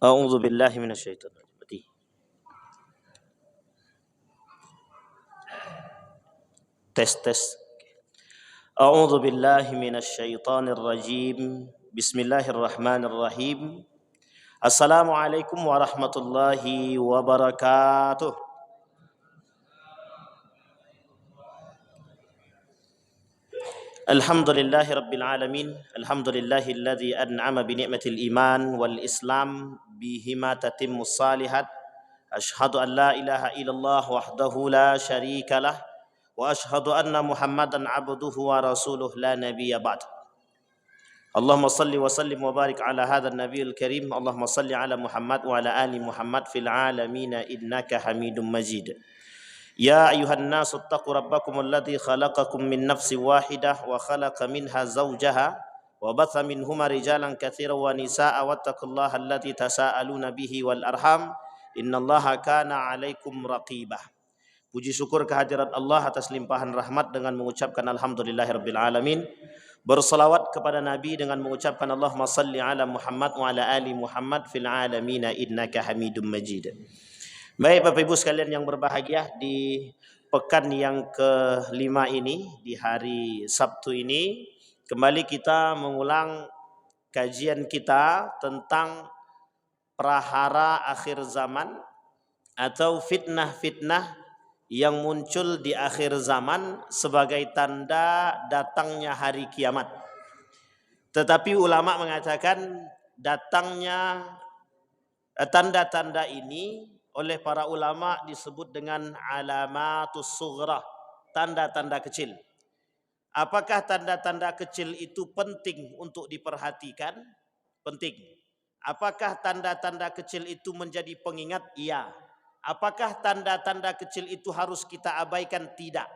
أعوذ بالله من الشيطان الرجيم. tes tes. أعوذ بالله من الشيطان الرجيم. بسم الله الرحمن الرحيم. السلام عليكم ورحمة الله وبركاته. الحمد لله رب العالمين. الحمد لله الذي أنعم بنعمة الإيمان والإسلام بهما تتم الصالحات. أشهد أن لا إله إلا الله وحده لا شريك له وأشهد أن محمدا عبده ورسوله لا نبي بعد. اللهم صل وسلم وبارك على هذا النبي الكريم. اللهم صل على محمد وعلى آل محمد في العالمين إنك حميد مجيد. يا أيها الناس اتقوا ربكم الذي خلقكم من نفس واحدة وخلق منها زوجها وبث منهما رجالا كثيرا ونساء واتقوا الله الذي تساءلون به والأرحام إن الله كان عليكم رقيبا. Puji syukur kehadirat Allah atas limpahan rahmat dengan mengucapkan alhamdulillahirabbil alamin. Berselawat kepada Nabi dengan mengucapkan Allahumma salli ala Muhammad wa ala ali Muhammad fil alamin innaka Hamidum Majid. Baik Bapak Ibu sekalian yang berbahagia, di pekan yang kelima ini, di hari Sabtu ini, kembali kita mengulang kajian kita tentang prahara akhir zaman atau fitnah-fitnah yang muncul di akhir zaman sebagai tanda datangnya hari kiamat. Tetapi ulama mengatakan datangnya tanda-tanda ini oleh para ulama disebut dengan alamatus sughra, tanda-tanda kecil. Apakah tanda-tanda kecil itu penting untuk diperhatikan? Penting. Apakah tanda-tanda kecil itu menjadi pengingat? Iya. Apakah tanda-tanda kecil itu harus kita abaikan? Tidak.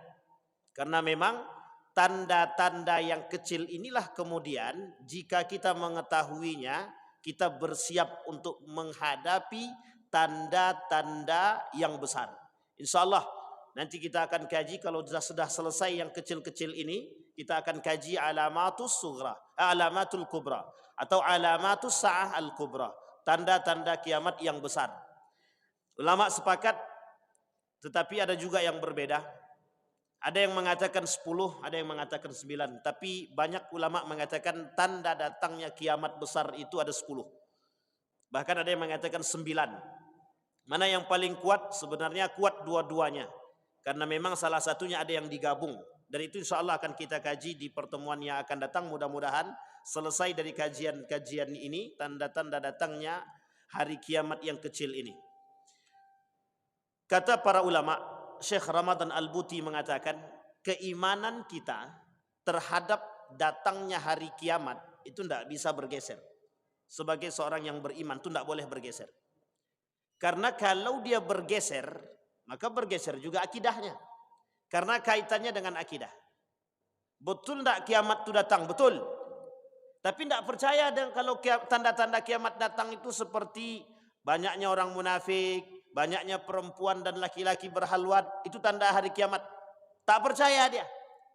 Karena memang tanda-tanda yang kecil inilah kemudian jika kita mengetahuinya, kita bersiap untuk menghadapi tanda-tanda yang besar. Insya Allah nanti kita akan kaji, kalau sudah selesai yang kecil-kecil ini, kita akan kaji alamatus sughra, alamatul kubra atau alamatus sa'ah al-kubra, tanda-tanda kiamat yang besar. Ulama sepakat, tetapi ada juga yang berbeda. Ada yang mengatakan 10, ada yang mengatakan 9. Tapi banyak ulama mengatakan tanda datangnya kiamat besar itu ada 10. Bahkan ada yang mengatakan 9. Mana yang paling kuat? Sebenarnya kuat dua-duanya. Karena memang salah satunya ada yang digabung. Dan itu insya Allah akan kita kaji di pertemuan yang akan datang. Mudah-mudahan selesai dari kajian-kajian ini, tanda-tanda datangnya hari kiamat yang kecil ini. Kata para ulama, Syekh Ramadan Al-Buti mengatakan, keimanan kita terhadap datangnya hari kiamat itu tidak bisa bergeser. Sebagai seorang yang beriman itu tidak boleh bergeser. Karena kalau dia bergeser, maka bergeser juga akidahnya. Karena kaitannya dengan akidah. Betul tidak kiamat itu datang? Betul. Tapi tidak percaya kalau tanda-tanda kiamat datang itu seperti banyaknya orang munafik, banyaknya perempuan dan laki-laki berhalwat, itu tanda hari kiamat. Tak percaya dia.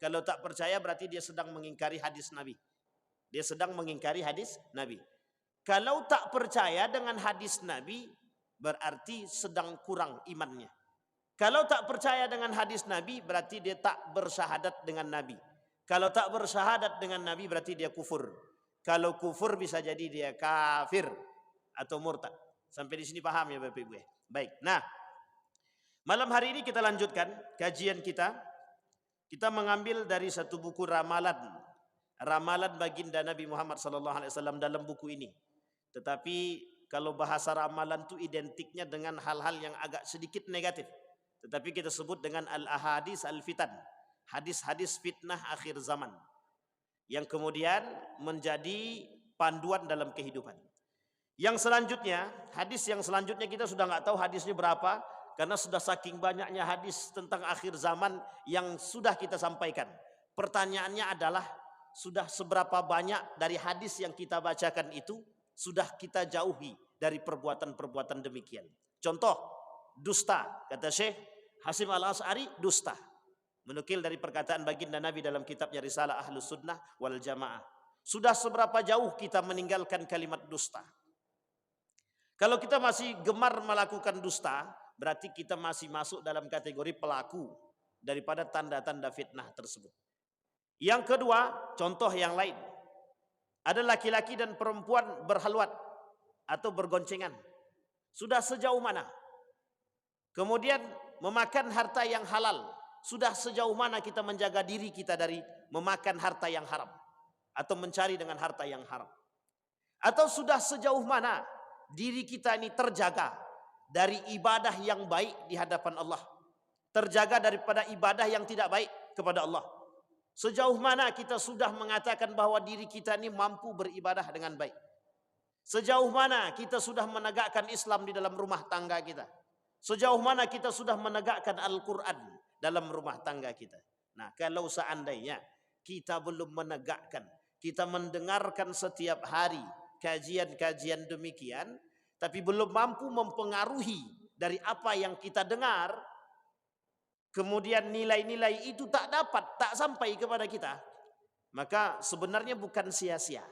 Kalau tak percaya berarti dia sedang mengingkari hadis Nabi. Dia sedang mengingkari hadis Nabi. Kalau tak percaya dengan hadis Nabi, berarti sedang kurang imannya. Kalau tak percaya dengan hadis Nabi, berarti dia tak bersyahadat dengan Nabi. Kalau tak bersyahadat dengan Nabi, berarti dia kufur. Kalau kufur bisa jadi dia kafir atau murtad. Sampai di sini paham ya Bapak Ibu ya? Baik, nah malam hari ini kita lanjutkan kajian kita. Kita mengambil dari satu buku ramalan baginda Nabi Muhammad SAW dalam buku ini. Tetapi kalau bahasa ramalan itu identiknya dengan hal-hal yang agak sedikit negatif. Tetapi kita sebut dengan al-ahadis al-fitan, hadis-hadis fitnah akhir zaman, yang kemudian menjadi panduan dalam kehidupan. Yang selanjutnya, hadis yang selanjutnya kita sudah nggak tahu hadisnya berapa, karena sudah saking banyaknya hadis tentang akhir zaman yang sudah kita sampaikan. Pertanyaannya adalah, sudah seberapa banyak dari hadis yang kita bacakan itu sudah kita jauhi dari perbuatan-perbuatan demikian. Contoh, dusta. Kata Syekh Hasim Al-As'ari, dusta. Menukil dari perkataan baginda Nabi dalam kitabnya Risalah Ahlus Sunnah wal Jamaah. Sudah seberapa jauh kita meninggalkan kalimat dusta? Kalau kita masih gemar melakukan dusta, berarti kita masih masuk dalam kategori pelaku daripada tanda-tanda fitnah tersebut. Yang kedua, contoh yang lain. Ada laki-laki dan perempuan berhalwat atau bergoncengan. Sudah sejauh mana? Kemudian memakan harta yang halal. Sudah sejauh mana kita menjaga diri kita dari memakan harta yang haram atau mencari dengan harta yang haram? Atau sudah sejauh mana diri kita ini terjaga dari ibadah yang baik di hadapan Allah, terjaga daripada ibadah yang tidak baik kepada Allah? Sejauh mana kita sudah mengatakan bahwa diri kita ini mampu beribadah dengan baik? Sejauh mana kita sudah menegakkan Islam di dalam rumah tangga kita? Sejauh mana kita sudah menegakkan Al-Quran dalam rumah tangga kita? Nah, kalau seandainya kita belum menegakkan, kita mendengarkan setiap hari kajian-kajian demikian, tapi belum mampu mempengaruhi dari apa yang kita dengar, kemudian nilai-nilai itu tak sampai kepada kita, maka sebenarnya bukan sia-sia,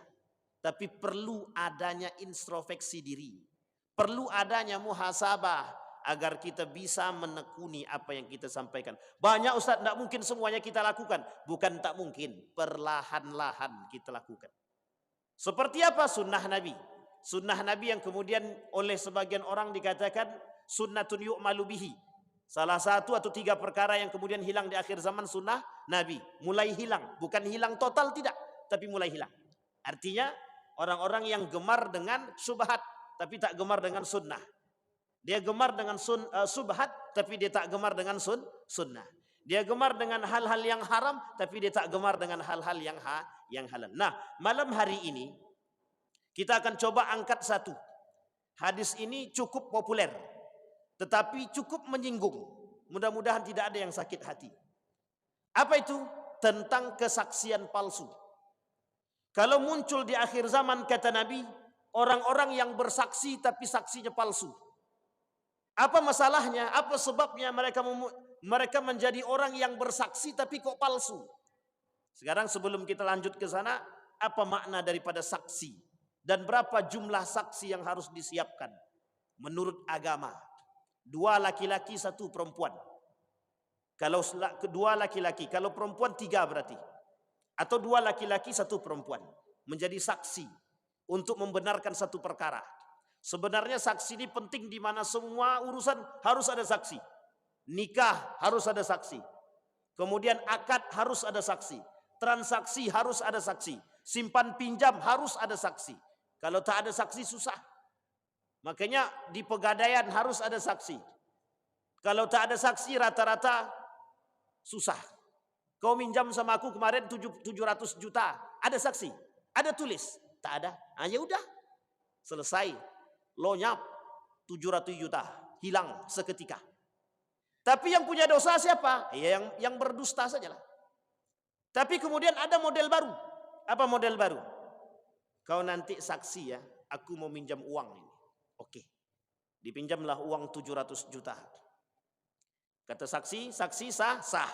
tapi perlu adanya introspeksi diri, perlu adanya muhasabah, agar kita bisa menekuni apa yang kita sampaikan. Banyak Ustaz, tidak mungkin semuanya kita lakukan. Bukan tak mungkin, perlahan-lahan kita lakukan. Seperti apa sunnah Nabi? Sunnah Nabi yang kemudian oleh sebagian orang dikatakan sunnatun yu'malu bihi. Salah satu atau 3 perkara yang kemudian hilang di akhir zaman sunnah Nabi. Mulai hilang, bukan hilang total tidak, tapi mulai hilang. Artinya orang-orang yang gemar dengan syubhat, tapi tak gemar dengan sunnah. Dia gemar dengan subhat, tapi dia tak gemar dengan sunnah. Dia gemar dengan hal-hal yang haram, tapi dia tak gemar dengan hal-hal yang halal. Nah, malam hari ini kita akan coba angkat satu. Hadis ini cukup populer, tetapi cukup menyinggung. Mudah-mudahan tidak ada yang sakit hati. Apa itu? Tentang kesaksian palsu. Kalau muncul di akhir zaman, kata Nabi, orang-orang yang bersaksi tapi saksinya palsu. Apa masalahnya? Apa sebabnya mereka menjadi orang yang bersaksi tapi kok palsu? Sekarang sebelum kita lanjut ke sana, apa makna daripada saksi? Dan berapa jumlah saksi yang harus disiapkan? Menurut agama, 2 laki-laki 1 perempuan. Kalau 2 laki-laki, kalau perempuan 3 berarti. Atau 2 laki-laki 1 perempuan. Menjadi saksi untuk membenarkan satu perkara. Sebenarnya saksi ini penting di mana semua urusan harus ada saksi. Nikah harus ada saksi. Kemudian akad harus ada saksi. Transaksi harus ada saksi. Simpan pinjam harus ada saksi. Kalau tak ada saksi susah. Makanya di pegadaian harus ada saksi. Kalau tak ada saksi rata-rata susah. Kau minjam sama aku kemarin 700 juta. Ada saksi? Ada tulis? Tak ada. Ya udah. Selesai. Lonyap 700 juta hilang seketika. Tapi yang punya dosa siapa? Ya yang berdusta sajalah. Tapi kemudian ada model baru. Apa model baru? Kau nanti saksi ya, aku mau minjam uang ini. Oke. Dipinjamlah uang 700 juta. Kata saksi sah.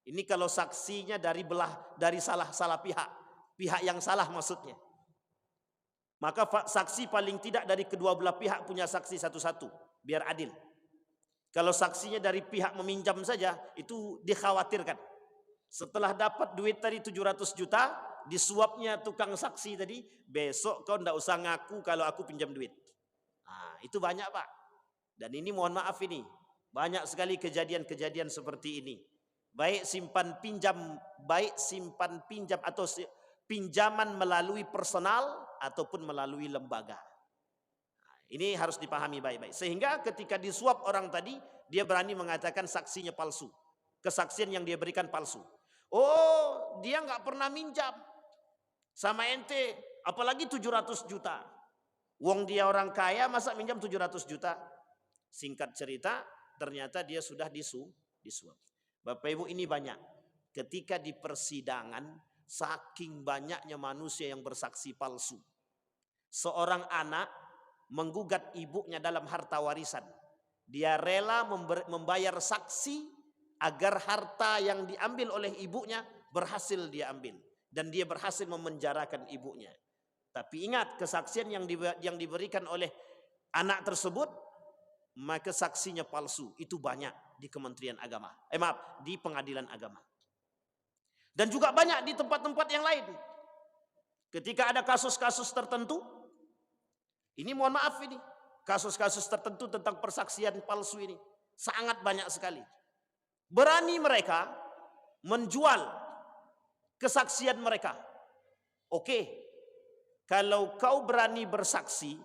Ini kalau saksinya dari salah pihak yang salah maksudnya. Maka saksi paling tidak dari kedua belah pihak punya saksi satu-satu, biar adil. Kalau saksinya dari pihak meminjam saja, itu dikhawatirkan. Setelah dapat duit tadi 700 juta, disuapnya tukang saksi tadi, besok kau ndak usah ngaku kalau aku pinjam duit. Nah, itu banyak Pak. Dan ini mohon maaf ini, banyak sekali kejadian-kejadian seperti ini. Baik simpan pinjam atau pinjaman melalui personal ataupun melalui lembaga. Ini harus dipahami baik-baik. Sehingga ketika disuap orang tadi, dia berani mengatakan saksinya palsu. Kesaksian yang dia berikan palsu. Oh, dia nggak pernah minjam sama ente, apalagi 700 juta. Wong dia orang kaya, masa minjam 700 juta? Singkat cerita, ternyata dia sudah disuap. Bapak Ibu, ini banyak. Ketika di persidangan, saking banyaknya manusia yang bersaksi palsu. Seorang anak menggugat ibunya dalam harta warisan. Dia rela membayar saksi agar harta yang diambil oleh ibunya berhasil dia ambil. Dan dia berhasil memenjarakan ibunya. Tapi ingat, kesaksian yang diberikan oleh anak tersebut, maka saksinya palsu. Itu banyak di Kementerian Agama. Maaf, di Pengadilan Agama. Dan juga banyak di tempat-tempat yang lain. Ketika ada kasus-kasus tertentu, ini mohon maaf ini, kasus-kasus tertentu tentang persaksian palsu ini sangat banyak sekali. Berani mereka menjual kesaksian mereka. Oke, kalau kau berani bersaksi,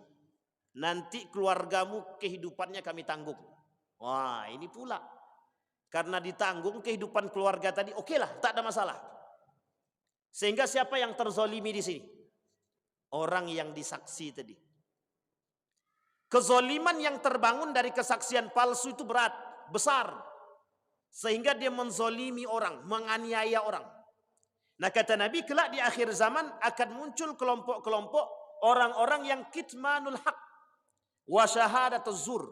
nanti keluargamu kehidupannya kami tanggung. Wah, ini pula. Karena ditanggung kehidupan keluarga tadi, oke lah, tak ada masalah. Sehingga siapa yang terzolimi di sini? Orang yang disaksi tadi. Kezoliman yang terbangun dari kesaksian palsu itu berat, besar. Sehingga dia menzolimi orang, menganiaya orang. Nah kata Nabi, kelak di akhir zaman akan muncul kelompok-kelompok orang-orang yang kitmanul haq wa syahadatuz zur.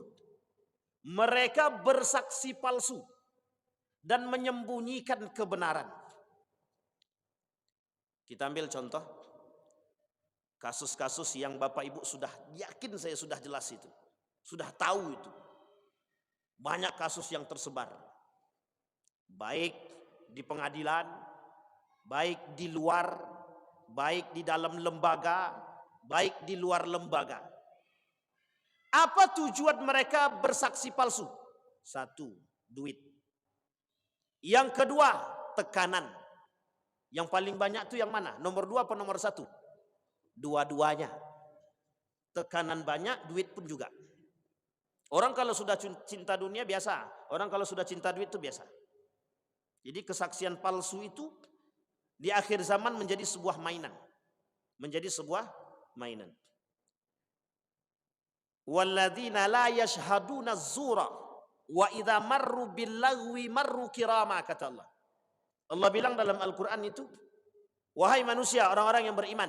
Mereka bersaksi palsu dan menyembunyikan kebenaran. Kita ambil contoh kasus-kasus yang Bapak Ibu sudah yakin, saya sudah jelas itu, sudah tahu itu. Banyak kasus yang tersebar, baik di pengadilan, baik di luar, baik di dalam lembaga, baik di luar lembaga. Apa tujuan mereka bersaksi palsu? Satu, duit. Yang kedua, tekanan. Yang paling banyak itu yang mana? Nomor 2 apa nomor 1? Dua-duanya. Tekanan banyak, duit pun juga. Orang kalau sudah cinta dunia biasa. Orang kalau sudah cinta duit itu biasa. Jadi kesaksian palsu itu di akhir zaman menjadi sebuah mainan. Menjadi sebuah mainan. Walladzina la yashhaduna az-zura wa idza marru bil lagwi marru kirama, kata Allah. Allah bilang dalam Al-Quran itu, wahai manusia, orang-orang yang beriman,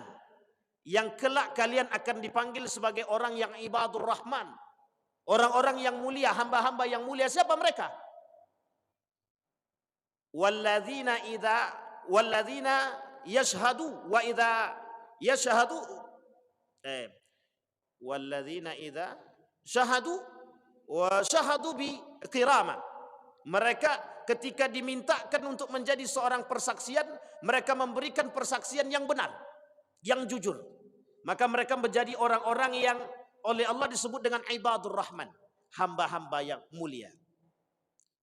yang kelak kalian akan dipanggil sebagai orang yang ibadur rahman, orang-orang yang mulia, hamba-hamba yang mulia. Siapa mereka? Walladzina yashhadu wa idza yashhadu walladzina idza syahadu wa syahadu bi qirama. Mereka ketika dimintakan untuk menjadi seorang persaksian, mereka memberikan persaksian yang benar, yang jujur. Maka mereka menjadi orang-orang yang oleh Allah disebut dengan ibadur rahman, hamba-hamba yang mulia.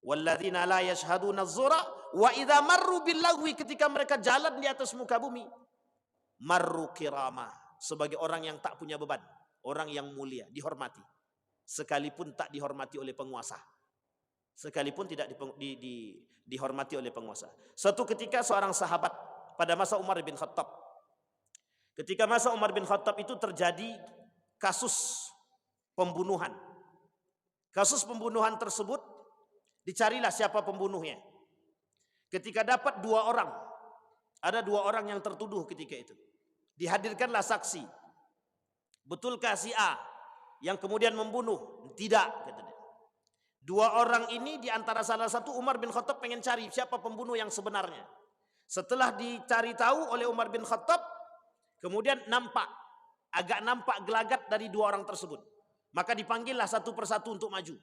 Walladzina la yashhaduna az-zura wa idza marru bil lagwi, ketika mereka jalan di atas muka bumi, marru kirama, sebagai orang yang tak punya beban, orang yang mulia, dihormati. Sekalipun tak dihormati oleh penguasa. Sekalipun tidak dihormati oleh penguasa. Suatu ketika seorang sahabat pada masa Umar bin Khattab, ketika masa Umar bin Khattab itu terjadi kasus pembunuhan. Kasus pembunuhan tersebut dicarilah siapa pembunuhnya. Ketika dapat 2 orang, ada 2 orang yang tertuduh ketika itu, dihadirkanlah saksi. Betulkah si A yang kemudian membunuh? Tidak, kata dia. 2 orang ini diantara salah satu Umar bin Khattab pengen cari siapa pembunuh yang sebenarnya. Setelah dicari tahu oleh Umar bin Khattab, kemudian agak nampak gelagat dari 2 orang tersebut. Maka dipanggillah satu persatu untuk maju.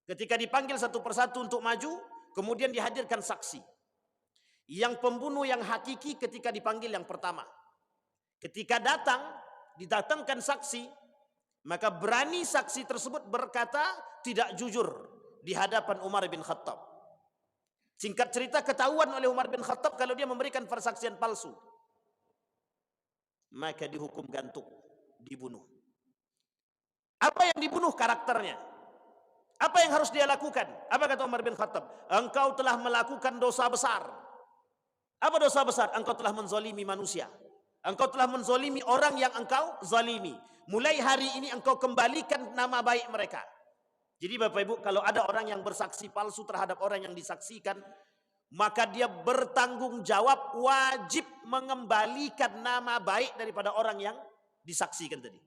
Ketika dipanggil satu persatu untuk maju, kemudian dihadirkan saksi. Yang pembunuh yang hakiki ketika dipanggil yang pertama. Ketika didatangkan saksi, maka berani saksi tersebut berkata tidak jujur di hadapan Umar bin Khattab. Singkat cerita, ketahuan oleh Umar bin Khattab kalau dia memberikan persaksian palsu. Maka dihukum gantung, dibunuh. Apa yang dibunuh? Karakternya. Apa yang harus dia lakukan? Apa kata Umar bin Khattab? Engkau telah melakukan dosa besar. Apa dosa besar? Engkau telah menzalimi manusia. Engkau telah menzalimi orang yang engkau zalimi. Mulai hari ini engkau kembalikan nama baik mereka. Jadi Bapak Ibu, kalau ada orang yang bersaksi palsu terhadap orang yang disaksikan, maka dia bertanggung jawab, wajib mengembalikan nama baik daripada orang yang disaksikan tadi.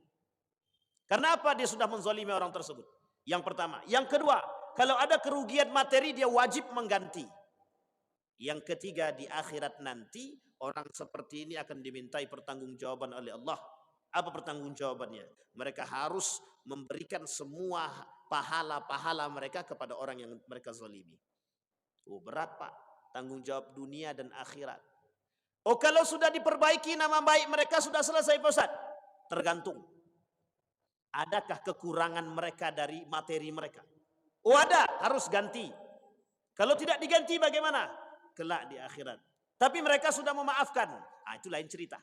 Karena apa? Dia sudah menzalimi orang tersebut. Yang pertama. Yang kedua, kalau ada kerugian materi, dia wajib mengganti. Yang ketiga, di akhirat nanti orang seperti ini akan dimintai pertanggungjawaban oleh Allah. Apa pertanggungjawabannya? Mereka harus memberikan semua pahala-pahala mereka kepada orang yang mereka zalimi. Oh, berat Pak, tanggung jawab dunia dan akhirat. Oh, kalau sudah diperbaiki nama baik mereka sudah selesai Pak Ustaz? Tergantung. Adakah kekurangan mereka dari materi mereka? Oh ada, harus ganti. Kalau tidak diganti bagaimana? Kelak di akhirat. Tapi mereka sudah memaafkan. Itu lain cerita.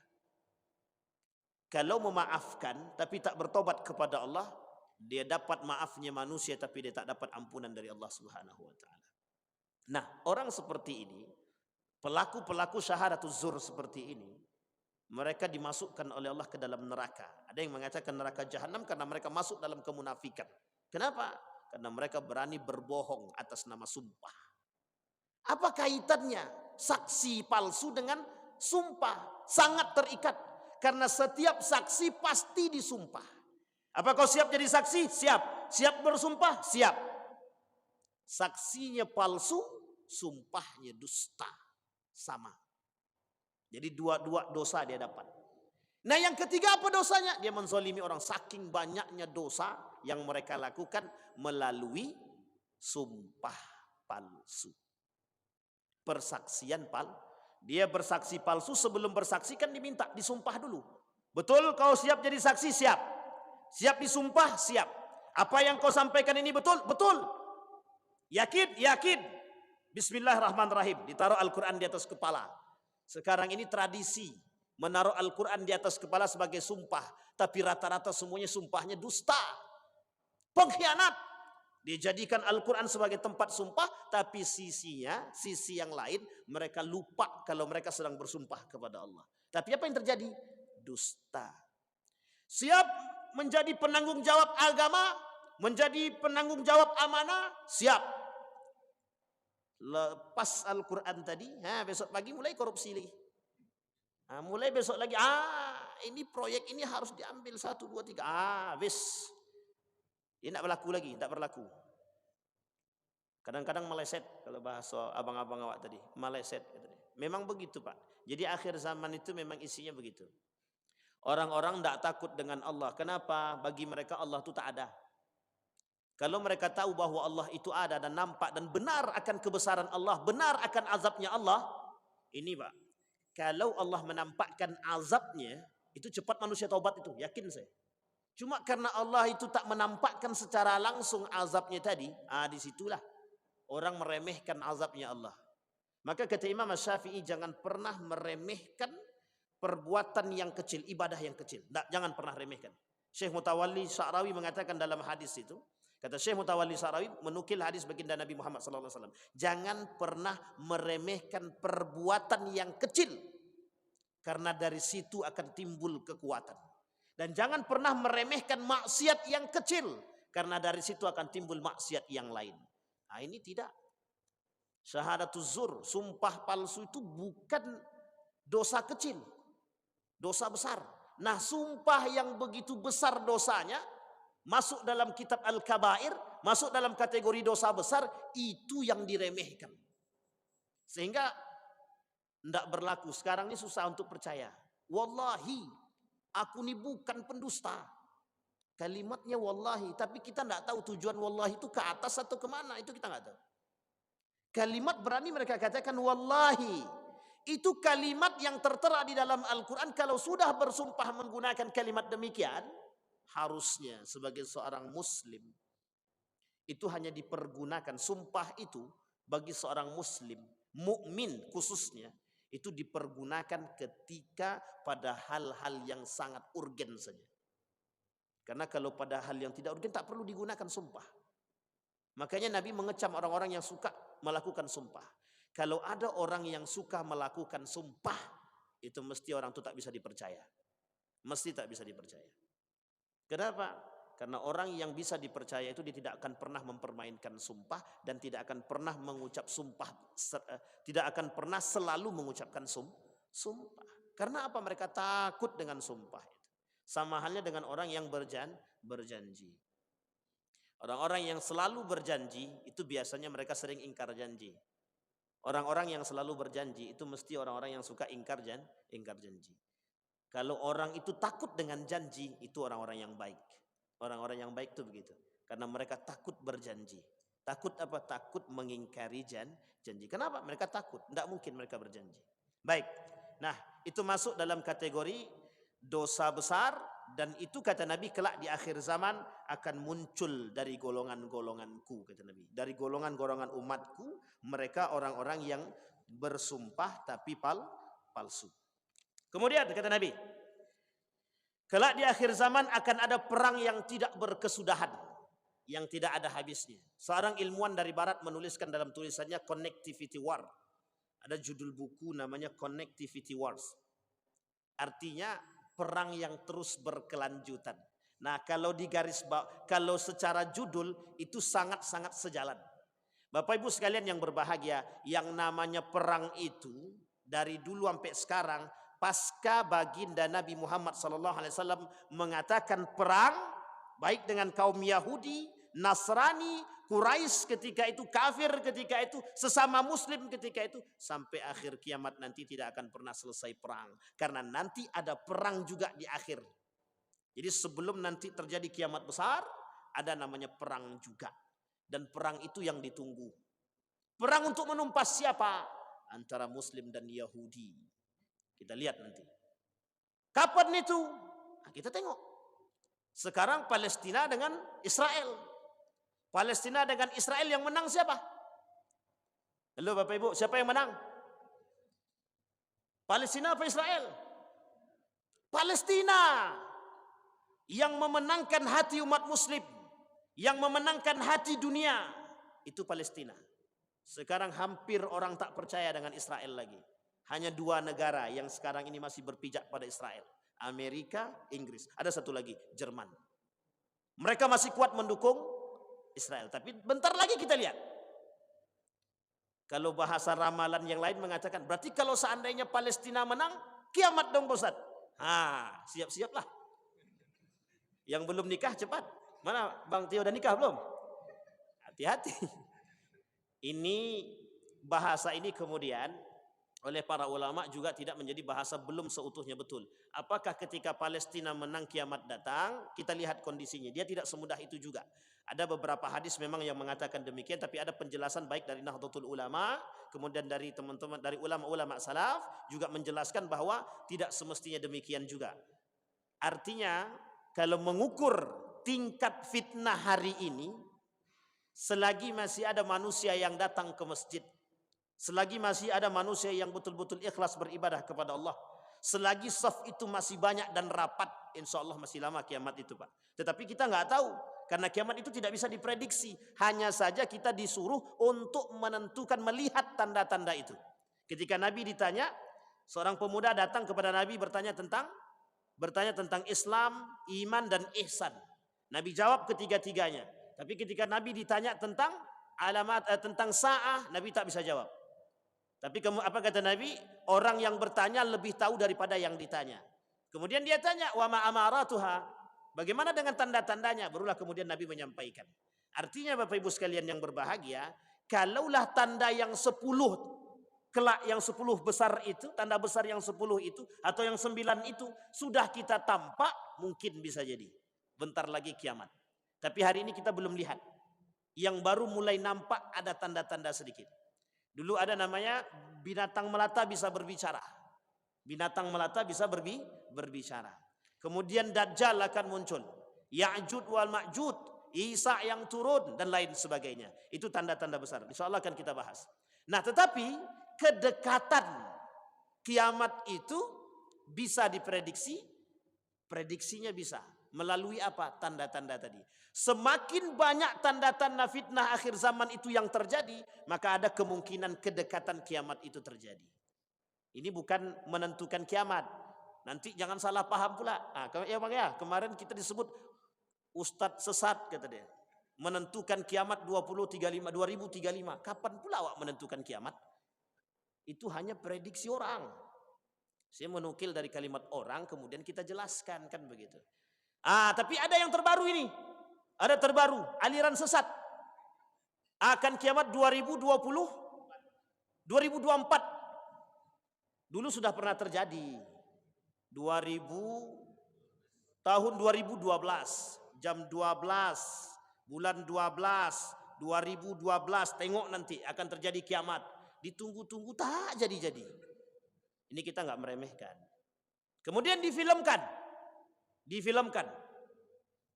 Kalau memaafkan tapi tak bertobat kepada Allah, dia dapat maafnya manusia tapi dia tak dapat ampunan dari Allah Subhanahu wa taala. Nah, orang seperti ini, pelaku-pelaku syahadatul zur seperti ini, mereka dimasukkan oleh Allah ke dalam neraka. Ada yang mengatakan neraka jahanam karena mereka masuk dalam kemunafikan. Kenapa? Karena mereka berani berbohong atas nama sumpah. Apa kaitannya saksi palsu dengan sumpah? Sangat terikat. Karena setiap saksi pasti disumpah. Apa kau siap jadi saksi? Siap. Siap bersumpah? Siap. Saksinya palsu, sumpahnya dusta. Sama. Jadi dua dosa dia dapat. Nah yang ketiga apa dosanya? Dia menzalimi orang. Saking banyaknya dosa yang mereka lakukan melalui sumpah palsu. Persaksian palsu. Dia bersaksi palsu, sebelum bersaksi kan diminta disumpah dulu. Betul kau siap jadi saksi? Siap. Siap disumpah? Siap. Apa yang kau sampaikan ini betul? Betul. Yakin? Yakin. Bismillahirrahmanirrahim. Ditaruh Al-Quran di atas kepala. Sekarang ini tradisi menaruh Al-Quran di atas kepala sebagai sumpah. Tapi rata-rata semuanya sumpahnya dusta. Pengkhianat. Dia jadikan Al-Quran sebagai tempat sumpah, tapi sisi yang lain mereka lupa kalau mereka sedang bersumpah kepada Allah. Tapi apa yang terjadi? Dusta. Siap menjadi penanggung jawab agama, menjadi penanggung jawab amanah, siap. Lepas Al-Quran tadi, besok pagi mulai korupsi lagi. Mulai besok lagi, ini proyek ini harus diambil 1, 2, 3. Wis. Dia tak berlaku lagi, tak berlaku. Kadang-kadang meleset, kalau bahasa abang-abang awak tadi, meleset. Memang begitu Pak. Jadi akhir zaman itu memang isinya begitu. Orang-orang tak takut dengan Allah. Kenapa? Bagi mereka Allah itu tak ada. Kalau mereka tahu bahwa Allah itu ada dan nampak dan benar akan kebesaran Allah, benar akan azabnya Allah, ini Pak. Kalau Allah menampakkan azabnya, itu cepat manusia taubat itu, yakin saya. Cuma karena Allah itu tak menampakkan secara langsung azabnya tadi, disitulah orang meremehkan azabnya Allah. Maka kata Imam Syafi'i, jangan pernah meremehkan perbuatan yang kecil, ibadah yang kecil. Jangan pernah remehkan. Syekh Mutawalli Sya'rawi mengatakan dalam hadis itu, kata Syekh Mutawalli Sya'rawi menukil hadis baginda Nabi Muhammad SAW. Jangan pernah meremehkan perbuatan yang kecil, karena dari situ akan timbul kekuatan. Dan jangan pernah meremehkan maksiat yang kecil, karena dari situ akan timbul maksiat yang lain. Ini tidak. Syahadatul zur, sumpah palsu itu bukan dosa kecil, dosa besar. Nah, sumpah yang begitu besar dosanya masuk dalam kitab Al-Kabair, masuk dalam kategori dosa besar, itu yang diremehkan. Sehingga tidak berlaku. Sekarang ini susah untuk percaya. Wallahi, aku ini bukan pendusta. Kalimatnya wallahi, tapi kita tidak tahu tujuan wallahi itu ke atas atau kemana, itu kita tidak tahu. Kalimat berani mereka katakan wallahi. Itu kalimat yang tertera di dalam Al-Quran. Kalau sudah bersumpah menggunakan kalimat demikian, harusnya sebagai seorang muslim, itu hanya dipergunakan. Sumpah itu bagi seorang muslim, mukmin khususnya, itu dipergunakan ketika pada hal-hal yang sangat urgen saja. Karena kalau pada hal yang tidak urgen tak perlu digunakan sumpah. Makanya Nabi mengecam orang-orang yang suka melakukan sumpah. Kalau ada orang yang suka melakukan sumpah, itu mesti orang itu tak bisa dipercaya. Mesti tak bisa dipercaya. Kenapa? Karena orang yang bisa dipercaya itu dia tidak akan pernah mempermainkan sumpah dan tidak akan pernah mengucap sumpah, tidak akan pernah selalu mengucapkan sumpah. Karena apa? Mereka takut dengan sumpah itu. Sama halnya dengan orang yang berjanji. Orang-orang yang selalu berjanji itu biasanya mereka sering ingkar janji. Orang-orang yang selalu berjanji itu mesti orang-orang yang suka ingkar janji. Kalau orang itu takut dengan janji, itu orang-orang yang baik. Orang-orang yang baik itu begitu. Karena mereka takut berjanji. Takut apa? Takut mengingkari janji. Kenapa? Mereka takut. Tidak mungkin mereka berjanji. Baik. Nah, itu masuk dalam kategori dosa besar. Dan itu kata Nabi kelak di akhir zaman akan muncul dari golongan-golonganku, kata Nabi. Dari golongan-golongan umatku, mereka orang-orang yang bersumpah tapi palsu. Kemudian kata Nabi, kelak di akhir zaman akan ada perang yang tidak berkesudahan, yang tidak ada habisnya. Seorang ilmuwan dari barat menuliskan dalam tulisannya Connectivity War. Ada judul buku namanya Connectivity Wars. Artinya perang yang terus berkelanjutan. Nah, kalau di garis bawah, kalau secara judul itu sangat-sangat sejalan. Bapak Ibu sekalian yang berbahagia, yang namanya perang itu dari dulu sampai sekarang, pasca baginda Nabi Muhammad SAW mengatakan perang baik dengan kaum Yahudi, Nasrani, Quraisy ketika itu, kafir ketika itu, sesama muslim ketika itu, sampai akhir kiamat nanti tidak akan pernah selesai perang. Karena nanti ada perang juga di akhir. Jadi sebelum nanti terjadi kiamat besar, ada namanya perang juga. Dan perang itu yang ditunggu. Perang untuk menumpas siapa? Antara muslim dan Yahudi. Kita lihat nanti. Kapan itu? Nah, kita tengok. Sekarang Palestina dengan Israel. Palestina dengan Israel yang menang siapa? Halo Bapak Ibu, siapa yang menang? Palestina apa Israel? Palestina. Yang memenangkan hati umat muslim. Yang memenangkan hati dunia. Itu Palestina. Sekarang hampir orang tak percaya dengan Israel lagi. Hanya 2 negara yang sekarang ini masih berpijak pada Israel. Amerika, Inggris. Ada satu lagi, Jerman. Mereka masih kuat mendukung Israel. Tapi bentar lagi kita lihat. Kalau bahasa ramalan yang lain mengatakan, berarti kalau seandainya Palestina menang, kiamat dong Ustaz. Siap-siaplah. Yang belum nikah cepat. Mana Bang Tio udah nikah belum? Hati-hati. Ini bahasa ini kemudian oleh para ulama juga tidak menjadi bahasa belum seutuhnya betul. Apakah ketika Palestina menang kiamat datang? Kita lihat kondisinya. Dia tidak semudah itu juga. Ada beberapa hadis memang yang mengatakan demikian, tapi ada penjelasan baik dari Nahdlatul Ulama, kemudian dari teman-teman dari ulama-ulama salaf juga menjelaskan bahwa tidak semestinya demikian juga. Artinya kalau mengukur tingkat fitnah hari ini, selagi masih ada manusia yang datang ke masjid, selagi masih ada manusia yang betul-betul ikhlas beribadah kepada Allah, selagi saf itu masih banyak dan rapat, insya Allah masih lama kiamat itu Pak. Tetapi kita nggak tahu, karena kiamat itu tidak bisa diprediksi. Hanya saja kita disuruh untuk menentukan, melihat tanda-tanda itu. Ketika Nabi ditanya, seorang pemuda datang kepada Nabi bertanya tentang Islam, iman dan ihsan. Nabi jawab ketiga-tiganya. Tapi ketika Nabi ditanya tentang alamat tentang sa'ah, Nabi tak bisa jawab. Tapi apa kata Nabi? Orang yang bertanya lebih tahu daripada yang ditanya. Kemudian dia tanya, wa ma amaratuha? Bagaimana dengan tanda-tandanya? Barulah kemudian Nabi menyampaikan. Artinya Bapak Ibu sekalian yang berbahagia, kalaulah tanda yang 10 kelak yang 10 besar itu, tanda besar yang 10 itu atau yang 9 itu sudah kita tampak, mungkin bisa jadi bentar lagi kiamat. Tapi hari ini kita belum lihat. Yang baru mulai nampak ada tanda-tanda sedikit. Dulu ada namanya binatang melata bisa berbicara. Binatang melata bisa berbicara. Kemudian Dajjal akan muncul. Ya'jud wal Ma'jud. Isa yang turun dan lain sebagainya. Itu tanda-tanda besar. Insya Allah akan kita bahas. Nah tetapi kedekatan kiamat itu bisa diprediksi. Prediksinya bisa. Melalui apa? Tanda-tanda tadi. Semakin banyak tanda-tanda fitnah akhir zaman itu yang terjadi, maka ada kemungkinan kedekatan kiamat itu terjadi. Ini bukan menentukan kiamat. Nanti jangan salah paham pula. Ya Bang ya, kemarin kita disebut Ustadz sesat kata dia. Menentukan kiamat 2035. Kapan pula awak menentukan kiamat? Itu hanya prediksi orang. Saya menukil dari kalimat orang, kemudian kita jelaskan kan begitu. Tapi ada yang terbaru ini. Ada terbaru, aliran sesat. Akan kiamat 2024. Dulu sudah pernah terjadi. tahun 2012, jam 12, bulan 12, 2012, tengok nanti akan terjadi kiamat. Ditunggu-tunggu tak jadi-jadi. Ini kita nggak meremehkan. Kemudian difilmkan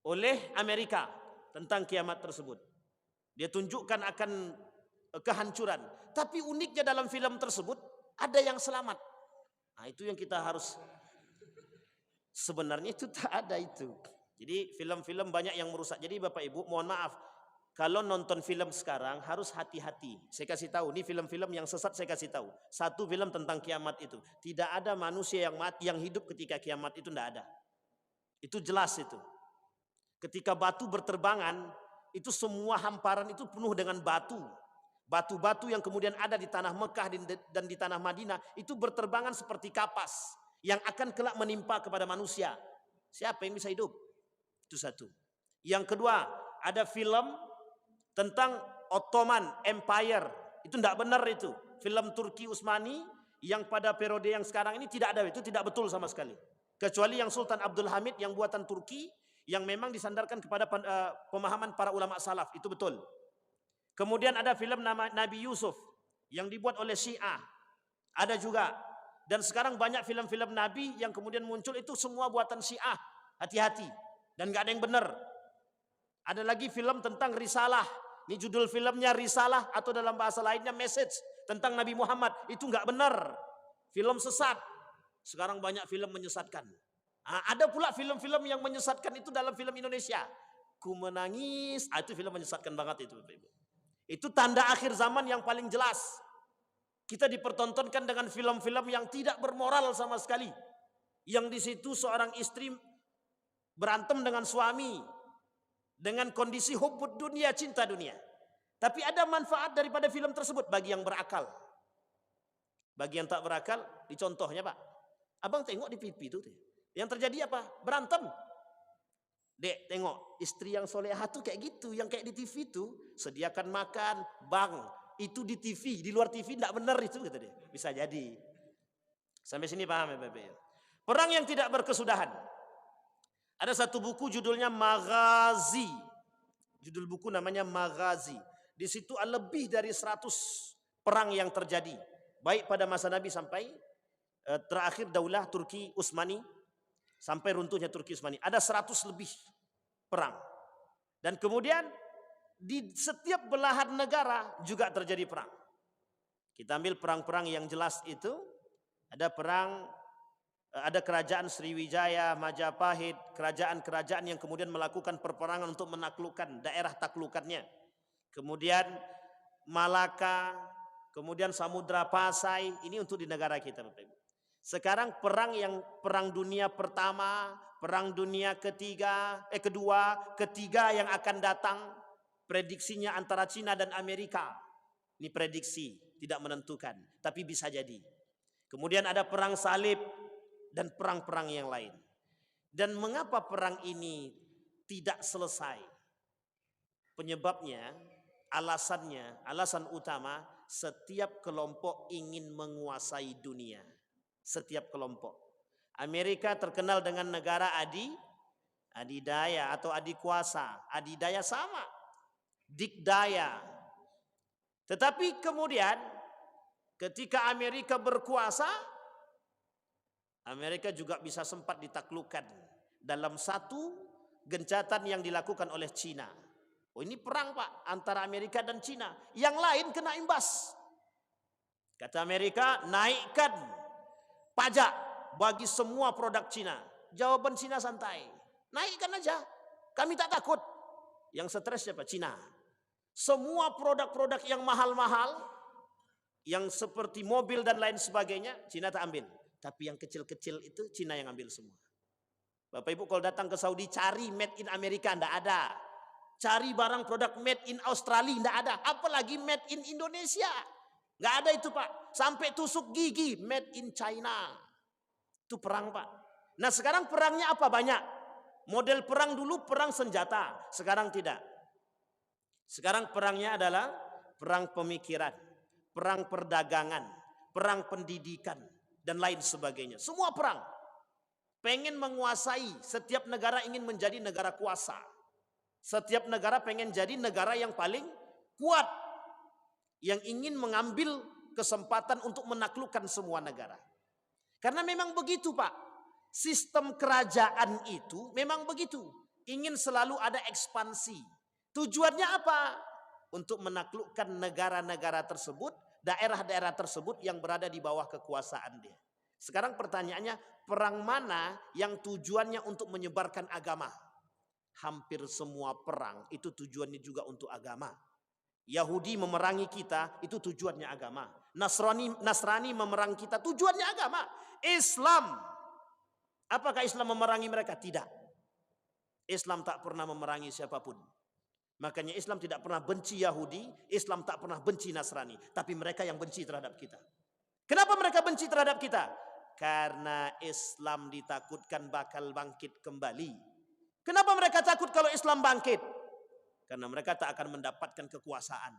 oleh Amerika tentang kiamat tersebut. Dia tunjukkan akan kehancuran. Tapi uniknya dalam film tersebut ada yang selamat. Nah, itu yang kita harus, sebenarnya itu tak ada itu. Jadi film-film banyak yang merusak. Jadi Bapak Ibu mohon maaf, kalau nonton film sekarang harus hati-hati. Saya kasih tahu, ini film-film yang sesat saya kasih tahu. Satu film tentang kiamat itu. Tidak ada manusia yang mati, yang hidup ketika kiamat itu, tidak ada. Itu jelas itu. Ketika batu berterbangan, itu semua hamparan itu penuh dengan batu. Batu-batu yang kemudian ada di tanah Mekah dan di tanah Madinah itu berterbangan seperti kapas yang akan kelak menimpa kepada manusia. Siapa yang bisa hidup? Itu satu. Yang kedua, ada film tentang Ottoman Empire. Itu tidak benar itu. Film Turki Utsmani yang pada periode yang sekarang ini tidak ada, itu tidak betul sama sekali. Kecuali yang Sultan Abdul Hamid yang buatan Turki, yang memang disandarkan kepada pemahaman para ulama salaf, itu betul. Kemudian ada film nama Nabi Yusuf yang dibuat oleh Syiah, ada juga. Dan sekarang banyak film-film Nabi yang kemudian muncul itu semua buatan Syiah. Hati-hati, dan nggak ada yang benar. Ada lagi film tentang risalah. Ini judul filmnya risalah atau dalam bahasa lainnya message tentang Nabi Muhammad. Itu nggak benar, film sesat. Sekarang banyak film menyesatkan. Nah, ada pula film-film yang menyesatkan itu dalam film Indonesia. Ku menangis, itu film menyesatkan banget itu, Bapak Ibu. Itu tanda akhir zaman yang paling jelas. Kita dipertontonkan dengan film-film yang tidak bermoral sama sekali. Yang di situ seorang istri berantem dengan suami dengan kondisi hubbud dunia, cinta dunia. Tapi ada manfaat daripada film tersebut bagi yang berakal. Bagi yang tak berakal, dicontohnya Pak. Abang tengok di TV itu. Yang terjadi apa? Berantem. Dek, tengok istri yang solehah tuh kayak gitu, yang kayak di TV itu sediakan makan, bang, itu di TV, di luar TV tidak benar itu, kata dia. Bisa jadi. Sampai sini paham ya Bapak? Perang yang tidak berkesudahan. Ada satu buku judulnya Maghazi. Judul buku namanya Maghazi. Di situ lebih dari 100 perang yang terjadi, baik pada masa Nabi sampai terakhir Daulah Turki Utsmani, sampai runtuhnya Turki Utsmani. Ada 100 lebih perang. Dan kemudian di setiap belahan negara juga terjadi perang. Kita ambil perang-perang yang jelas itu. Ada kerajaan Sriwijaya, Majapahit, kerajaan-kerajaan yang kemudian melakukan perperangan untuk menaklukkan daerah taklukannya. Kemudian Malaka, kemudian Samudra Pasai, ini untuk di negara kita, Bapak Ibu. Sekarang perang dunia pertama, perang dunia kedua, ketiga yang akan datang, prediksinya antara Cina dan Amerika. Ini prediksi, tidak menentukan, tapi bisa jadi. Kemudian ada perang salib dan perang-perang yang lain. Dan mengapa perang ini tidak selesai? Penyebabnya, alasan utama, setiap kelompok ingin menguasai dunia. Setiap kelompok. Amerika terkenal dengan negara adidaya atau adikuasa. Adidaya sama, dikdaya. Tetapi kemudian ketika Amerika berkuasa, Amerika juga bisa sempat ditaklukkan dalam satu gencatan yang dilakukan oleh Cina. Oh, ini perang Pak antara Amerika dan Cina. Yang lain kena imbas. Kata Amerika, naikkan pajak bagi semua produk Cina. Jawaban Cina santai, naikkan aja, kami tak takut. Yang stres siapa? Cina. Semua produk-produk yang mahal-mahal, yang seperti mobil dan lain sebagainya, Cina tak ambil. Tapi yang kecil-kecil itu Cina yang ambil semua. Bapak Ibu kalau datang ke Saudi cari made in Amerika, tidak ada. Cari barang produk made in Australia, tidak ada. Apalagi made in Indonesia. Nggak ada itu Pak. Sampai tusuk gigi made in China. Itu perang Pak. Nah sekarang perangnya apa? Banyak. Model perang dulu perang senjata. Sekarang tidak. Sekarang perangnya adalah perang pemikiran, perang perdagangan, perang pendidikan, dan lain sebagainya. Semua perang. pengen menguasai. Setiap negara ingin menjadi negara kuasa. Setiap negara pengen jadi negara yang paling kuat, yang ingin mengambil kesempatan untuk menaklukkan semua negara. Karena memang begitu Pak, sistem kerajaan itu memang begitu, ingin selalu ada ekspansi. Tujuannya apa? Untuk menaklukkan negara-negara tersebut, daerah-daerah tersebut yang berada di bawah kekuasaan dia. Sekarang pertanyaannya, perang mana yang tujuannya untuk menyebarkan agama? Hampir semua perang itu tujuannya juga untuk agama. Yahudi memerangi kita, itu tujuannya agama. Nasrani memerangi kita, tujuannya agama. Islam, apakah Islam memerangi mereka? Tidak. Islam tak pernah memerangi siapapun. Makanya Islam tidak pernah benci Yahudi, Islam tak pernah benci Nasrani. Tapi mereka yang benci terhadap kita. Kenapa mereka benci terhadap kita? Karena Islam ditakutkan bakal bangkit kembali. Kenapa mereka takut kalau Islam bangkit? Karena mereka tak akan mendapatkan kekuasaan.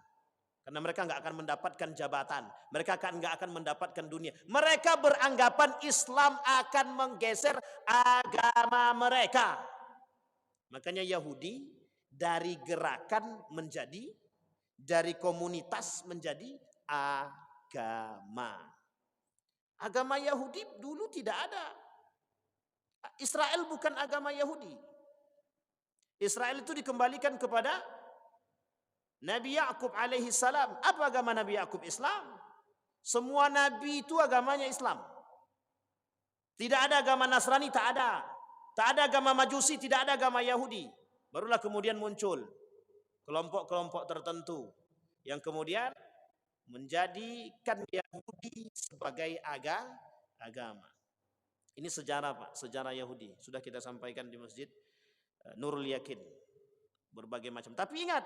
Karena mereka nggak akan mendapatkan jabatan. Mereka nggak akan mendapatkan dunia. Mereka beranggapan Islam akan menggeser agama mereka. Makanya Yahudi dari gerakan menjadi, dari komunitas menjadi agama. Agama Yahudi dulu tidak ada. Israel bukan agama Yahudi. Israel itu dikembalikan kepada Nabi Yakub alaihi salam. Apa agama Nabi Yakub? Islam. Semua nabi itu agamanya Islam. Tidak ada agama Nasrani, tak ada. Tak ada agama Majusi, tidak ada agama Yahudi. Barulah kemudian muncul kelompok-kelompok tertentu yang kemudian menjadikan Yahudi sebagai agama. Ini sejarah Pak, sejarah Yahudi. Sudah kita sampaikan di masjid Nurul Yakin, berbagai macam. Tapi ingat,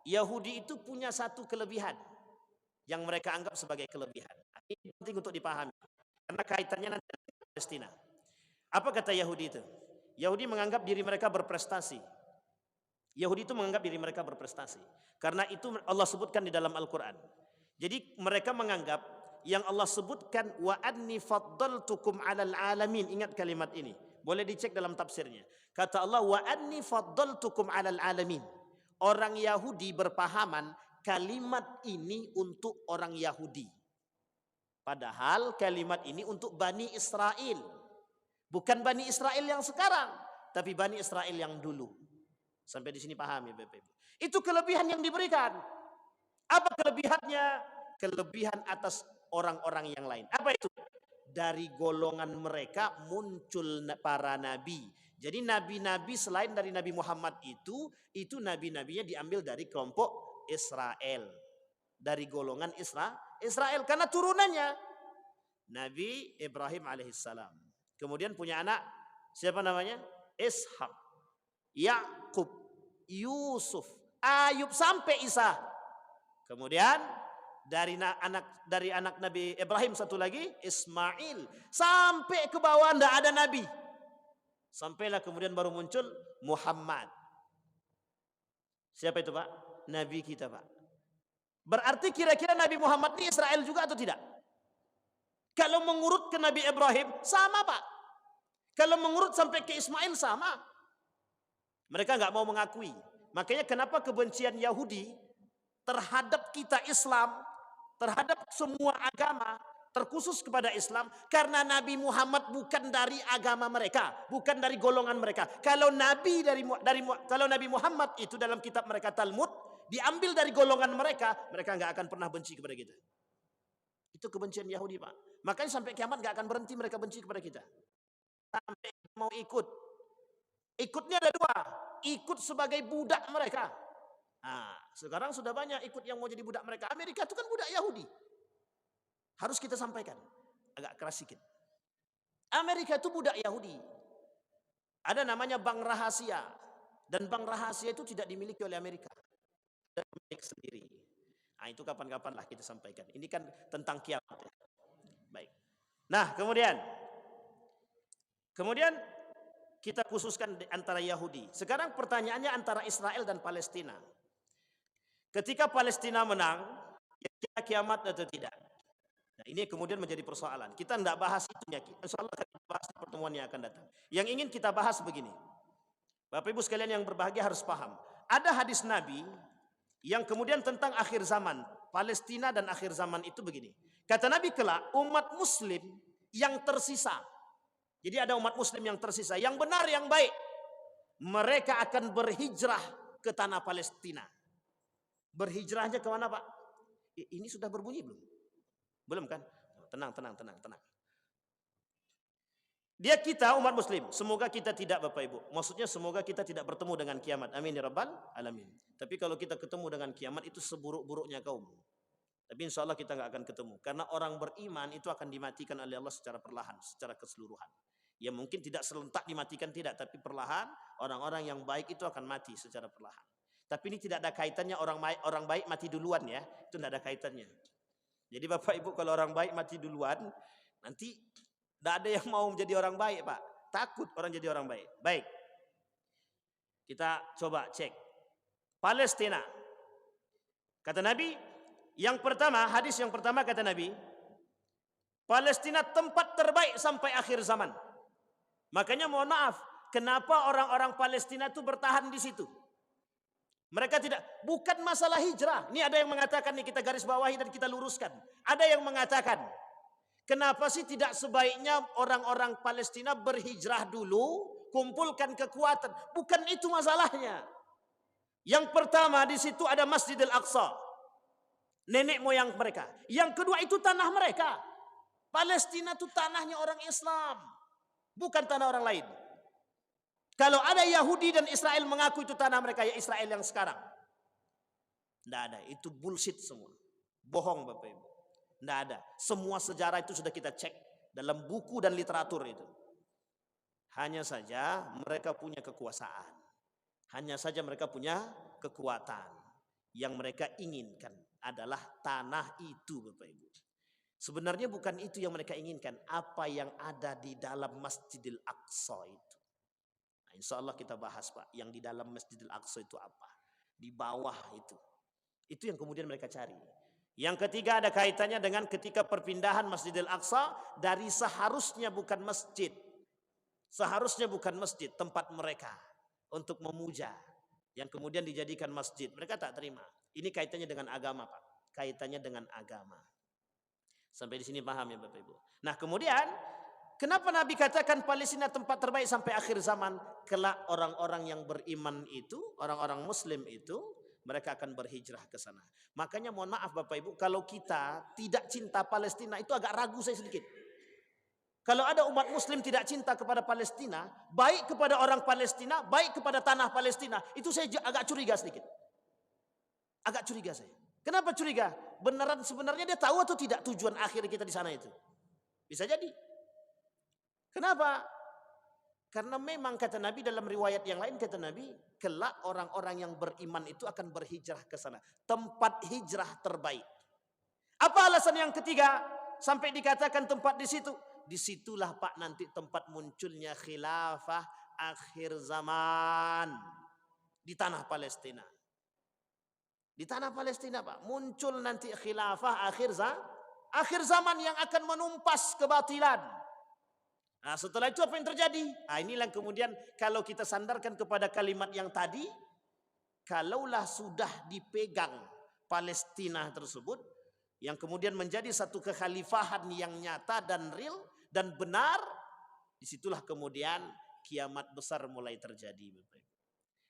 Yahudi itu punya satu kelebihan yang mereka anggap sebagai kelebihan. Ini penting untuk dipahami karena kaitannya nanti dengan Palestina. Apa kata Yahudi itu? Yahudi menganggap diri mereka berprestasi. Yahudi itu menganggap diri mereka berprestasi. Karena itu Allah sebutkan di dalam Al-Quran. Jadi mereka menganggap yang Allah sebutkan wa anni faddaltukum 'alal alamin. Ingat kalimat ini. Boleh dicek dalam tafsirnya. Kata Allah wa anni faddaltukum 'alal alamin. Orang Yahudi berpahaman kalimat ini untuk orang Yahudi. Padahal kalimat ini untuk Bani Israel. Bukan Bani Israel yang sekarang, tapi Bani Israel yang dulu. Sampai di sini paham ya Bapak Ibu. Itu kelebihan yang diberikan. Apa kelebihannya? Kelebihan atas orang-orang yang lain. Apa itu? Dari golongan mereka muncul para nabi. Jadi nabi-nabi selain dari Nabi Muhammad itu nabi-nabinya diambil dari kelompok Israel. Dari golongan Israel. Karena turunannya Nabi Ibrahim alaihissalam. Kemudian punya anak, siapa namanya? Ishak, Yakub, Yusuf, Ayub sampai Isa. Kemudian dari anak Nabi Ibrahim satu lagi Ismail sampai ke bawah tidak ada nabi. Sampailah kemudian baru muncul Muhammad. Siapa itu Pak? Nabi kita Pak. Berarti kira-kira Nabi Muhammad ini Israel juga atau tidak? Kalau mengurut ke Nabi Ibrahim sama Pak. Kalau mengurut sampai ke Ismail sama. Mereka nggak mau mengakui. Makanya kenapa kebencian Yahudi terhadap kita Islam, terhadap semua agama, terkhusus kepada Islam, karena Nabi Muhammad bukan dari agama mereka, bukan dari golongan mereka. Kalau kalau Nabi Muhammad itu dalam kitab mereka Talmud diambil dari golongan mereka, mereka nggak akan pernah benci kepada kita. Itu kebencian Yahudi Pak. Makanya sampai kiamat nggak akan berhenti mereka benci kepada kita. Sampai mau ikut. Ikutnya ada dua. Ikut sebagai budak mereka. Nah, sekarang sudah banyak ikut yang mau jadi budak mereka. Amerika itu kan budak Yahudi. Harus kita sampaikan. Agak keras sedikit. Amerika itu budak Yahudi. Ada namanya bank rahasia. Dan bank rahasia itu tidak dimiliki oleh Amerika. Dan milik sendiri. Nah, itu kapan-kapan lah kita sampaikan. Ini kan tentang kiamat. Ya. Baik. Nah, kemudian kita khususkan antara Yahudi. Sekarang pertanyaannya antara Israel dan Palestina. Ketika Palestina menang, kira kiamat atau tidak? Nah, ini kemudian menjadi persoalan. Kita tidak bahas itu ya. Insyaallah bahas di pertemuan yang akan datang. Yang ingin kita bahas begini. Bapak Ibu sekalian yang berbahagia harus paham. Ada hadis Nabi yang kemudian tentang akhir zaman. Palestina dan akhir zaman itu begini. Kata Nabi kelak, umat muslim yang tersisa. Jadi ada umat muslim yang tersisa. Yang benar, yang baik. Mereka akan berhijrah ke tanah Palestina. Berhijrahnya kemana Pak? Ini sudah berbunyi belum? Belum kan? Tenang. Dia kita umat muslim. Semoga kita tidak Bapak Ibu. Maksudnya semoga kita tidak bertemu dengan kiamat. Amin ya rabbal alamin. Tapi kalau kita ketemu dengan kiamat itu seburuk-buruknya kaum. Tapi insya Allah kita nggak akan ketemu. Karena orang beriman itu akan dimatikan oleh Allah secara perlahan, secara keseluruhan. Ya mungkin tidak serentak dimatikan tidak. Tapi perlahan orang-orang yang baik itu akan mati secara perlahan. Tapi ini tidak ada kaitannya orang baik mati duluan ya. Itu tidak ada kaitannya. Jadi Bapak Ibu kalau orang baik mati duluan, nanti tidak ada yang mau menjadi orang baik Pak. Takut orang jadi orang baik. Baik. Kita coba cek. Palestina. Kata Nabi, yang pertama, hadis yang pertama kata Nabi, Palestina tempat terbaik sampai akhir zaman. Makanya mohon maaf, kenapa orang-orang Palestina itu bertahan di situ? Mereka tidak, bukan masalah hijrah. Ini ada yang mengatakan, nih kita garis bawahi dan kita luruskan. Ada yang mengatakan, kenapa sih tidak sebaiknya orang-orang Palestina berhijrah dulu, kumpulkan kekuatan? Bukan itu masalahnya. Yang pertama di situ ada Masjidil Aqsa, nenek moyang mereka. Yang kedua itu tanah mereka. Palestina itu tanahnya orang Islam, bukan tanah orang lain. Kalau ada Yahudi dan Israel mengaku itu tanah mereka, ya Israel yang sekarang. Tidak ada, itu bullshit semua. Bohong Bapak Ibu. Tidak ada. Semua sejarah itu sudah kita cek dalam buku dan literatur itu. Hanya saja mereka punya kekuasaan. Hanya saja mereka punya kekuatan. Yang mereka inginkan adalah tanah itu Bapak Ibu. Sebenarnya bukan itu yang mereka inginkan. Apa yang ada di dalam Masjidil Aqsa itu. Insya Allah kita bahas Pak, yang di dalam Masjidil Aqsa itu apa? Di bawah itu. Itu yang kemudian mereka cari. Yang ketiga ada kaitannya dengan ketika perpindahan Masjidil Aqsa dari seharusnya bukan masjid. Seharusnya bukan masjid, tempat mereka untuk memuja. Yang kemudian dijadikan masjid. Mereka tak terima. Ini kaitannya dengan agama Pak. Kaitannya dengan agama. Sampai di sini paham ya Bapak Ibu. Nah kemudian kenapa Nabi katakan Palestina tempat terbaik sampai akhir zaman? Kelak orang-orang yang beriman itu, orang-orang muslim itu, mereka akan berhijrah ke sana. Makanya mohon maaf Bapak Ibu, kalau kita tidak cinta Palestina, itu agak ragu saya sedikit. Kalau ada umat muslim tidak cinta kepada Palestina, baik kepada orang Palestina, baik kepada tanah Palestina, itu saya agak curiga sedikit. Agak curiga saya. Kenapa curiga? Beneran sebenarnya dia tahu atau tidak tujuan akhir kita di sana itu? Bisa jadi. Kenapa? Karena memang kata Nabi dalam riwayat yang lain kata Nabi, kelak orang-orang yang beriman itu akan berhijrah ke sana. Tempat hijrah terbaik. Apa alasan yang ketiga? Sampai dikatakan tempat di situ. Disitulah Pak nanti tempat munculnya khilafah akhir zaman. Di tanah Palestina. Di tanah Palestina Pak. Muncul nanti khilafah akhir zaman yang akan menumpas kebatilan. Nah setelah itu apa yang terjadi? Nah inilah kemudian kalau kita sandarkan kepada kalimat yang tadi. Kalaulah sudah dipegang Palestina tersebut. Yang kemudian menjadi satu kekhalifahan yang nyata dan real dan benar. Disitulah kemudian kiamat besar mulai terjadi.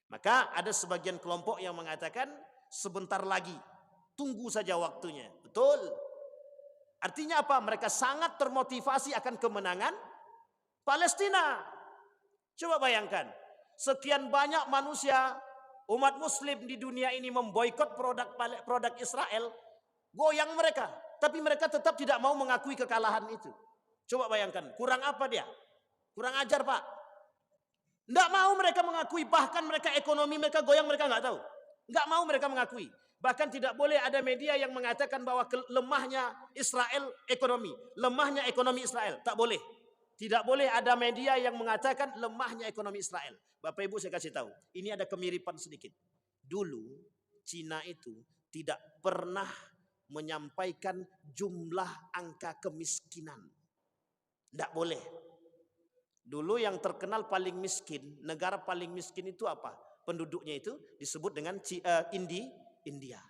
Maka ada sebagian kelompok yang mengatakan sebentar lagi. Tunggu saja waktunya. Betul. Artinya apa? Mereka sangat termotivasi akan kemenangan Palestina. Coba bayangkan, sekian banyak manusia, umat muslim di dunia ini memboikot produk Israel, goyang mereka. Tapi mereka tetap tidak mau mengakui kekalahan itu. Coba bayangkan, kurang apa dia? Kurang ajar Pak. Tidak mau mereka mengakui, bahkan mereka ekonomi mereka goyang mereka nggak tahu. Nggak mau mereka mengakui. Bahkan tidak boleh ada media yang mengatakan bahwa lemahnya Israel ekonomi. Lemahnya ekonomi Israel, tak boleh. Tidak boleh ada media yang mengatakan lemahnya ekonomi Israel. Bapak Ibu saya kasih tahu. Ini ada kemiripan sedikit. Dulu Cina itu tidak pernah menyampaikan jumlah angka kemiskinan. Tidak boleh. Dulu yang terkenal paling miskin, negara paling miskin itu apa? Penduduknya itu disebut dengan India.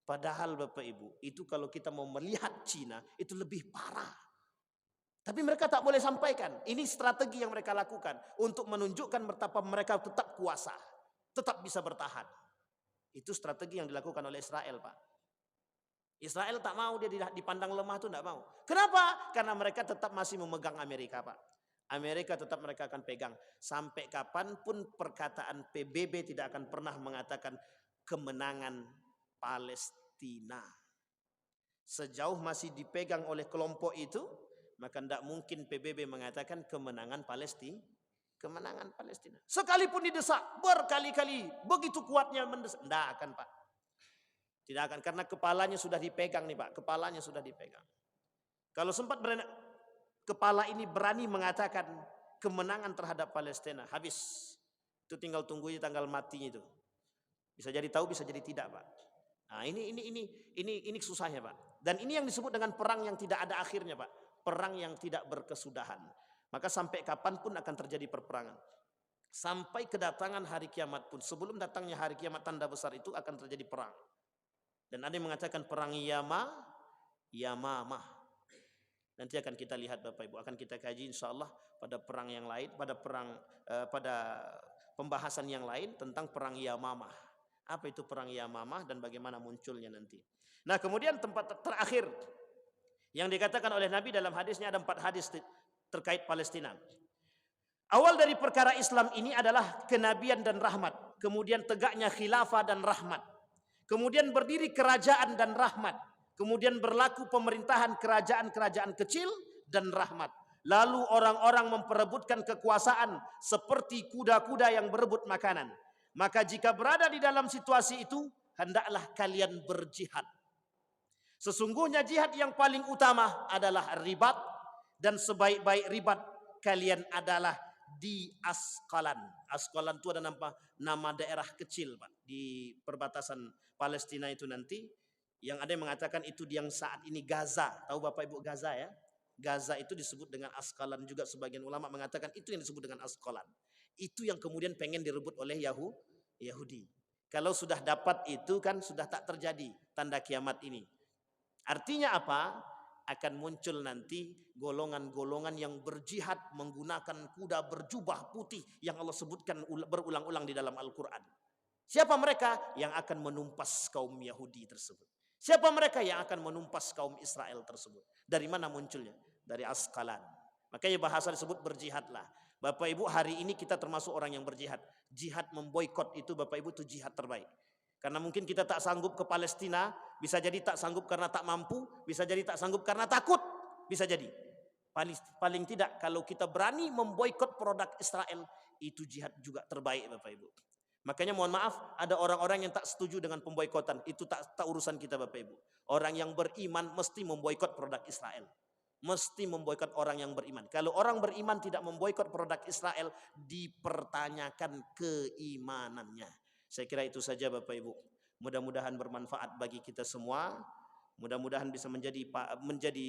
Padahal Bapak Ibu, itu kalau kita mau melihat Cina, itu lebih parah. Tapi mereka tak boleh sampaikan. Ini strategi yang mereka lakukan untuk menunjukkan betapa mereka tetap kuasa, tetap bisa bertahan. Itu strategi yang dilakukan oleh Israel, Pak. Israel tak mau dia dipandang lemah, itu tidak mau. Kenapa? Karena mereka tetap masih memegang Amerika, Pak. Amerika tetap mereka akan pegang. Sampai kapanpun perkataan PBB tidak akan pernah mengatakan kemenangan Palestina. Sejauh masih dipegang oleh kelompok itu, maka tidak mungkin PBB mengatakan kemenangan Palestina. Kemenangan Palestina. Sekalipun didesak berkali-kali, begitu kuatnya mendesak, tidak akan, Pak. Tidak akan, karena kepalanya sudah dipegang nih, Pak. Kepalanya sudah dipegang. Kalau sempat kepala ini berani mengatakan kemenangan terhadap Palestina, habis. Itu tinggal tunggu tanggal matinya itu. Bisa jadi tahu, bisa jadi tidak, Pak. Nah, ini susahnya, Pak. Dan ini yang disebut dengan perang yang tidak ada akhirnya, Pak. Perang yang tidak berkesudahan. Maka sampai kapanpun akan terjadi perperangan. Sampai kedatangan hari kiamat pun, sebelum datangnya hari kiamat tanda besar itu akan terjadi perang. Dan ada yang mengatakan perang Yamamah. Nanti akan kita lihat Bapak Ibu, akan kita kaji insya Allah pada perang yang lain, pada pembahasan yang lain tentang perang Yamamah. Apa itu perang Yamamah dan bagaimana munculnya nanti. Nah, kemudian tempat terakhir yang dikatakan oleh Nabi dalam hadisnya, ada 4 hadis terkait Palestina. Awal dari perkara Islam ini adalah kenabian dan rahmat, kemudian tegaknya khilafah dan rahmat, kemudian berdiri kerajaan dan rahmat, kemudian berlaku pemerintahan kerajaan-kerajaan kecil dan rahmat. Lalu orang-orang memperebutkan kekuasaan seperti kuda-kuda yang berebut makanan. Maka jika berada di dalam situasi itu, hendaklah kalian berjihad. Sesungguhnya jihad yang paling utama adalah ribat, dan sebaik-baik ribat kalian adalah di Asqalan. Asqalan itu ada nama daerah kecil, Pak, di perbatasan Palestina itu nanti. Yang ada yang mengatakan itu yang saat ini Gaza. Tahu Bapak Ibu Gaza ya? Gaza itu disebut dengan Asqalan juga, sebagian ulama mengatakan itu yang disebut dengan Asqalan. Itu yang kemudian pengen direbut oleh Yahudi. Kalau sudah dapat itu kan sudah tak terjadi tanda kiamat ini. Artinya apa? Akan muncul nanti golongan-golongan yang berjihad menggunakan kuda berjubah putih yang Allah sebutkan berulang-ulang di dalam Al-Quran. Siapa mereka? Yang akan menumpas kaum Yahudi tersebut. Siapa mereka yang akan menumpas kaum Israel tersebut? Dari mana munculnya? Dari Asqalan. Makanya bahasa disebut berjihadlah. Bapak Ibu, hari ini kita termasuk orang yang berjihad. Jihad memboikot itu Bapak Ibu itu jihad terbaik. Karena mungkin kita tak sanggup ke Palestina, bisa jadi tak sanggup karena tak mampu, bisa jadi tak sanggup karena takut, bisa jadi. Paling tidak kalau kita berani memboikot produk Israel, itu jihad juga terbaik Bapak Ibu. Makanya mohon maaf, ada orang-orang yang tak setuju dengan pemboikotan, itu tak urusan kita Bapak Ibu. Orang yang beriman mesti memboikot produk Israel. Mesti memboikot orang yang beriman. Kalau orang beriman tidak memboikot produk Israel, dipertanyakan keimanannya. Saya kira itu saja Bapak Ibu. Mudah-mudahan bermanfaat bagi kita semua. Mudah-mudahan bisa menjadi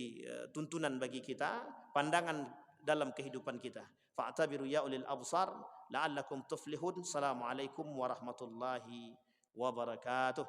tuntunan bagi kita, pandangan dalam kehidupan kita. Fa'tabiru ya ulil absar la'allakum tuflihun. Assalamualaikum warahmatullahi wabarakatuh.